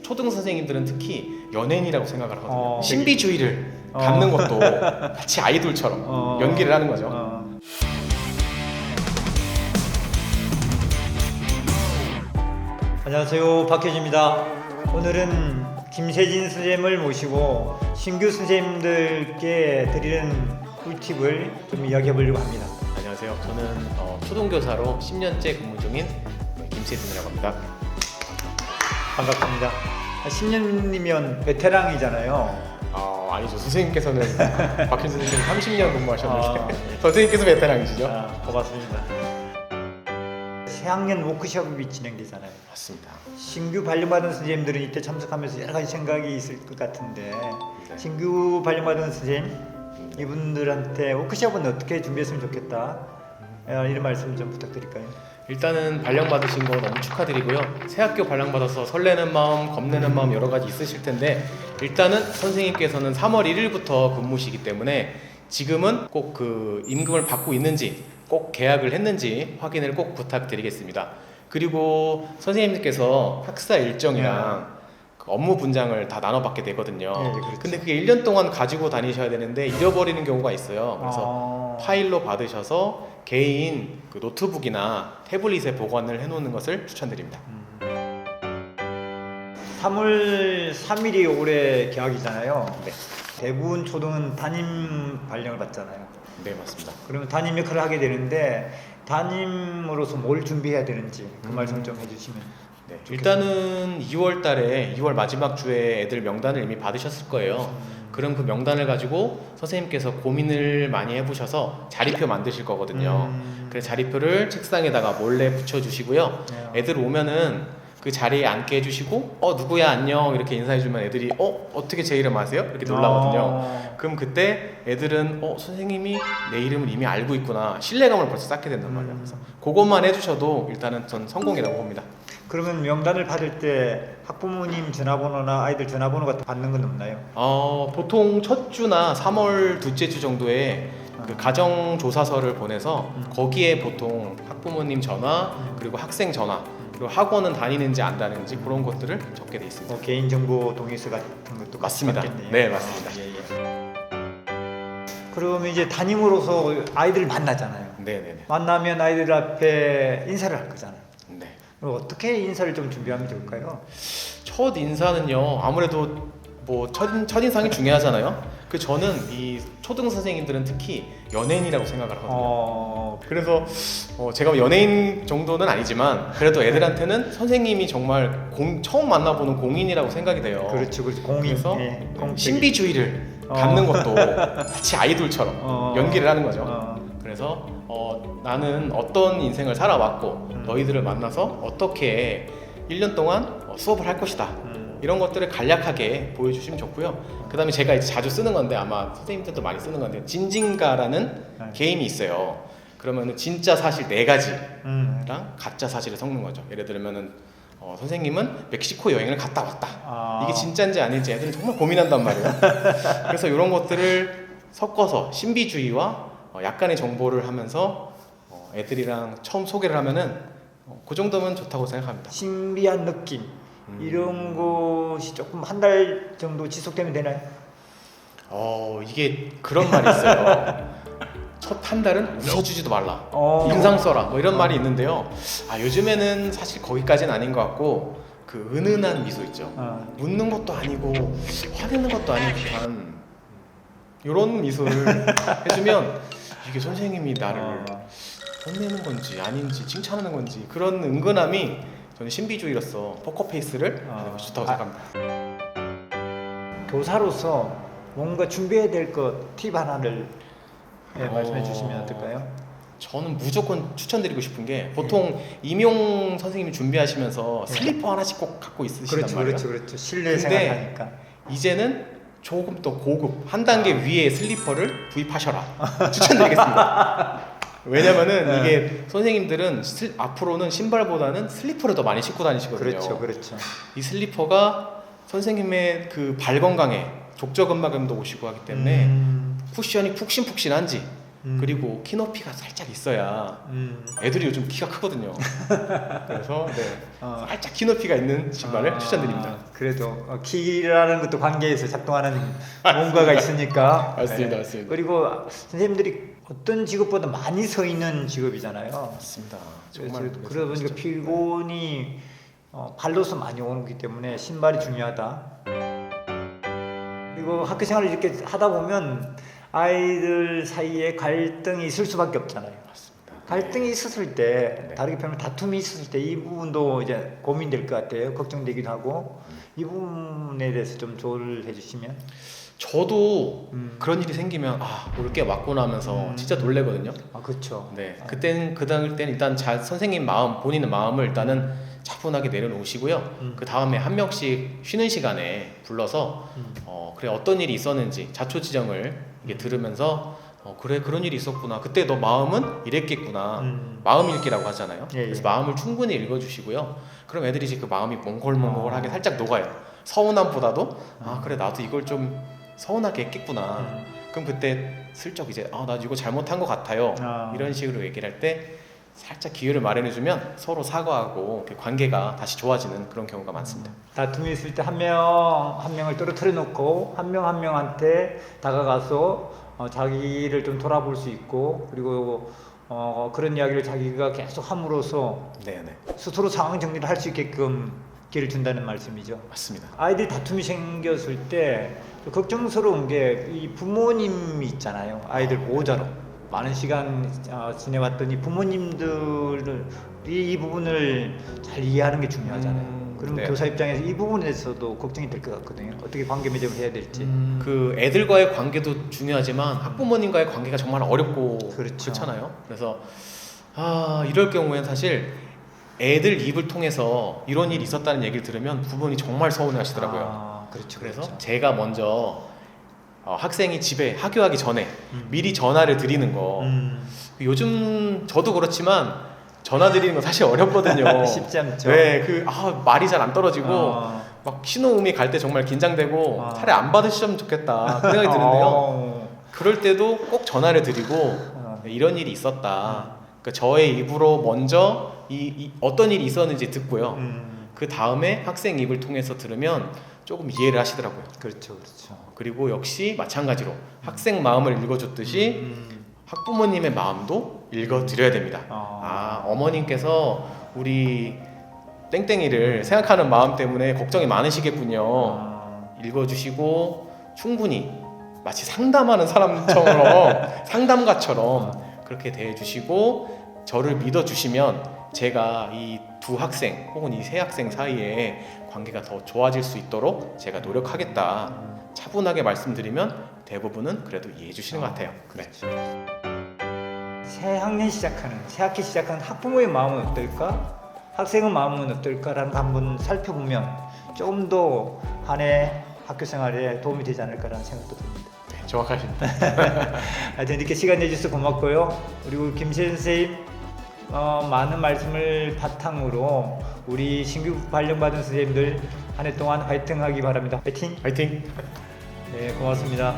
초등 선생님들은 특히 연예인이라고 생각을 하거든요. 신비주의를 갖는 것도 마치 아이돌처럼 연기를 하는 거죠. 안녕하세요, 박혜주입니다. 오늘은 김세진 선생님을 모시고 신규 선생님들께 드리는 꿀팁을 좀 이야기해 보려고 합니다. 안녕하세요. 저는 초등교사로 10년째 근무 중인 김세진이라고 합니다. 반갑습니다. 10년이면 베테랑이잖아요. 아니죠. 선생님께서는 박혜진 선생님 30년 근무하셨는데 선생님께서 베테랑이시죠? 고맙습니다. 새학년 워크숍이 진행되잖아요. 맞습니다. 신규 발령받은 선생님들은 이때 참석하면서 여러 가지 생각이 있을 것 같은데 신규 발령받은 선생님 이분들한테 워크숍은 어떻게 준비했으면 좋겠다 이런 말씀 좀 부탁드릴까요? 일단은 발령받으신 거 너무 축하드리고요. 새 학교 발령받아서 설레는 마음, 겁내는 마음 여러 가지 있으실 텐데 일단은 선생님께서는 3월 1일부터 근무시기 때문에 지금은 꼭 그 임금을 받고 있는지 꼭 계약을 했는지 확인을 꼭 부탁드리겠습니다. 그리고 선생님들께서 학사 일정이랑 그 업무 분장을 다 나눠받게 되거든요. 그렇죠. 근데 그게 1년 동안 가지고 다니셔야 되는데 잃어버리는 경우가 있어요. 그래서 파일로 받으셔서 개인 그 노트북이나 태블릿에 보관을 해놓는 것을 추천드립니다. 3월 3일이 올해 개학이잖아요. 네. 대부분 초등은 담임 발령을 받잖아요. 네, 맞습니다. 그러면 담임 역할을 하게 되는데 담임으로서 뭘 준비해야 되는지 그 말씀 좀 해주시면. 네, 일단은 2월 달에 2월 마지막 주에 애들 명단을 이미 받으셨을 거예요. 그럼 그 명단을 가지고 선생님께서 고민을 많이 해보셔서 자리표 만드실 거거든요. 그래서 자리표를 책상에다가 몰래 붙여주시고요. 애들 오면은 그 자리에 앉게 해주시고 누구야 안녕 이렇게 인사해주면 애들이 어떻게 제 이름 아세요? 이렇게 놀라거든요. 그럼 그때 애들은 선생님이 내 이름을 이미 알고 있구나 신뢰감을 벌써 쌓게 된단 말이에요. 그래서 그것만 해주셔도 일단은 전 성공이라고 봅니다. 그러면 명단을 받을 때 학부모님 전화번호나 아이들 전화번호 같은 거 받는 건 없나요? 보통 첫 주나 3월 둘째 주 정도에 그 가정조사서를 보내서 거기에 보통 학부모님 전화 그리고 학생 전화 그리고 학원은 다니는지 안 다니는지 그런 것들을 적게 돼 있습니다. 개인정보 동의서 같은 것도 맞습니다. 받겠네요. 네, 맞습니다. 그러면 이제 담임으로서 아이들을 만나잖아요. 네네네. 만나면 아이들 앞에 인사를 할 거잖아요. 네. 그럼 어떻게 인사를 좀 준비하면 좋을까요? 첫 인사는요. 아무래도 뭐 첫인상이 중요하잖아요. 저는 이 초등 선생님들은 특히 연예인이라고 생각을 하거든요. 그래서 제가 연예인 정도는 아니지만 그래도 애들한테는 선생님이 정말 처음 만나보는 공인이라고 생각이 돼요. 그렇죠. 공인. 그래서 공적인. 신비주의를 갖는 것도 마치 아이돌처럼 연기를 하는 거죠. 그래서 나는 어떤 인생을 살아왔고 너희들을 만나서 어떻게 1년 동안 수업을 할 것이다. 이런 것들을 간략하게 보여주시면 좋고요. 그 다음에 제가 이제 자주 쓰는 건데 아마 선생님들도 많이 쓰는 건데 진진가라는 게임이 있어요. 그러면은 진짜 사실 4가지랑 가짜 사실을 섞는 거죠. 예를 들면은 선생님은 멕시코 여행을 갔다 왔다. 이게 진짜인지 아닌지 애들은 정말 고민한단 말이에요. 그래서 이런 것들을 섞어서 신비주의와 약간의 정보를 하면서 애들이랑 처음 소개를 하면은 그 정도면 좋다고 생각합니다. 신비한 느낌 이런 것이 조금 한 달 정도 지속되면 되나요? 이게 그런 말이 있어요. 첫 한 달은 웃어주지도 말라. 인상 써라. 뭐 이런 말이 있는데요. 요즘에는 사실 거기까지는 아닌 것 같고 그 은은한 미소 있죠. 웃는 것도 아니고 화내는 것도 아닌 듯한 이런 미소를 해주면 이게 선생님이 나를 혼내는 건지 아닌지 칭찬하는 건지 그런 은근함이 저는 신비주의로서 포커페이스를 좋다고 생각합니다. 교사로서 뭔가 준비해야 될 것 팁 하나를 말씀해 주시면 어떨까요? 저는 무조건 추천드리고 싶은 게 보통 임용 선생님이 준비하시면서 슬리퍼 하나씩 꼭 갖고 있으시단 말이에요. 그렇죠. 실내 생활하니까. 이제는 조금 더 고급 한 단계 위에 슬리퍼를 구입하셔라 추천드리겠습니다. 왜냐면은 이게 선생님들은 앞으로는 신발보다는 슬리퍼를 더 많이 신고 다니시거든요. 그렇죠. 이 슬리퍼가 선생님의 그 발 건강에 족저근막염도 오시고 하기 때문에 쿠션이 푹신푹신한지 그리고 키 높이가 살짝 있어야 애들이 요즘 키가 크거든요. 그래서 살짝 키 높이가 있는 신발을 추천드립니다. 그래도 키라는 것도 관계에서 작동하는 뭔가가 있으니까. 맞습니다, 맞습니다. 그리고 선생님들이 어떤 직업보다 많이 서 있는 직업이잖아요. 맞습니다. 그래서 정말 그러다 보니까 피곤이 발로서 많이 오는 거기 때문에 신발이 중요하다. 그리고 학교 생활을 이렇게 하다 보면 아이들 사이에 갈등이 있을 수밖에 없잖아요. 맞습니다. 갈등이 있었을 때, 다르게 표현하면 다툼이 있었을 때 이 부분도 이제 고민될 것 같아요. 걱정되기도 하고 이 부분에 대해서 좀 조언을 해주시면. 저도 그런 일이 생기면 올게 왔구나 하면서 진짜 놀래거든요. 그렇죠. 네, 그때는 일단 선생님 마음, 본인의 마음을 일단은 차분하게 내려놓으시고요. 그 다음에 한 명씩 쉬는 시간에 불러서 그래 어떤 일이 있었는지 자초지정을 이게 들으면서 그래 그런 일이 있었구나. 그때 너 마음은 이랬겠구나. 마음 읽기라고 하잖아요. 예, 예. 그래서 마음을 충분히 읽어주시고요. 그럼 애들이 이제 그 마음이 몽골몽골하게 살짝 녹아요. 서운함보다도 그래 나도 이걸 좀 서운하게 했겠구나. 그럼 그때 슬쩍 이제 나 이거 잘못한 것 같아요. 이런 식으로 얘기를 할 때 살짝 기회를 마련해주면 서로 사과하고 관계가 다시 좋아지는 그런 경우가 많습니다. 다툼이 있을 때 한 명을 떨어뜨려 놓고 한 명한테 다가가서 자기를 좀 돌아볼 수 있고, 그리고 그런 이야기를 자기가 계속 함으로써 네네. 스스로 상황 정리를 할 수 있게끔 기회를 준다는 말씀이죠. 맞습니다. 아이들이 다툼이 생겼을 때 걱정스러운 게 이 부모님이 있잖아요. 아이들 보호자로 많은 시간 지내왔더니 부모님들이 이 부분을 잘 이해하는 게 중요하잖아요. 그럼 네. 교사 입장에서 이 부분에 대해서도 걱정이 될 것 같거든요. 어떻게 관계 매듭을 해야 될지. 그 애들과의 관계도 중요하지만 학부모님과의 관계가 정말 어렵고 그렇죠. 그렇잖아요. 그래서 이럴 경우에는 사실 애들 입을 통해서 이런 일이 있었다는 얘기를 들으면 부모님이 정말 서운해하시더라고요. 그렇죠. 그래서 그렇죠. 제가 먼저 학생이 집에 하교하기 전에 미리 전화를 드리는 거. 요즘 저도 그렇지만 전화 드리는 거 사실 어렵거든요. 쉽지 않죠. 네, 말이 잘 안 떨어지고 막 신호음이 갈 때 정말 긴장되고 차라리 안 받으시면 좋겠다 그 생각이 드는데요. 그럴 때도 꼭 전화를 드리고 이런 일이 있었다. 그러니까 저의 입으로 먼저 어떤 일이 있었는지 듣고요. 그 다음에 학생 입을 통해서 들으면 조금 이해를 하시더라고요. 그렇죠, 그렇죠. 그리고 역시 마찬가지로 학생 마음을 읽어줬듯이 학부모님의 마음도 읽어드려야 됩니다. 어머님께서 우리 땡땡이를 생각하는 마음 때문에 걱정이 많으시겠군요. 읽어주시고 충분히 마치 상담하는 사람처럼 상담가처럼 그렇게 대해주시고 저를 믿어주시면 제가 이 두 학생 혹은 이 세 학생 사이에 관계가 더 좋아질 수 있도록 제가 노력하겠다 차분하게 말씀드리면 대부분은 그래도 이해해 주시는 것 같아요. 그렇죠. 새 학기 시작하는 학부모의 마음은 어떨까? 학생의 마음은 어떨까라는 거 한번 살펴보면 조금 더 한 해 학교 생활에 도움이 되지 않을까라는 생각도 듭니다. 네, 정확하십니다. 하여튼 이렇게 시간 내주셔서 고맙고요. 그리고 김시현 선생님 많은 말씀을 바탕으로 우리 신규 발령받은 선생님들 한 해 동안 화이팅 하기 바랍니다. 화이팅! 화이팅! 네, 고맙습니다.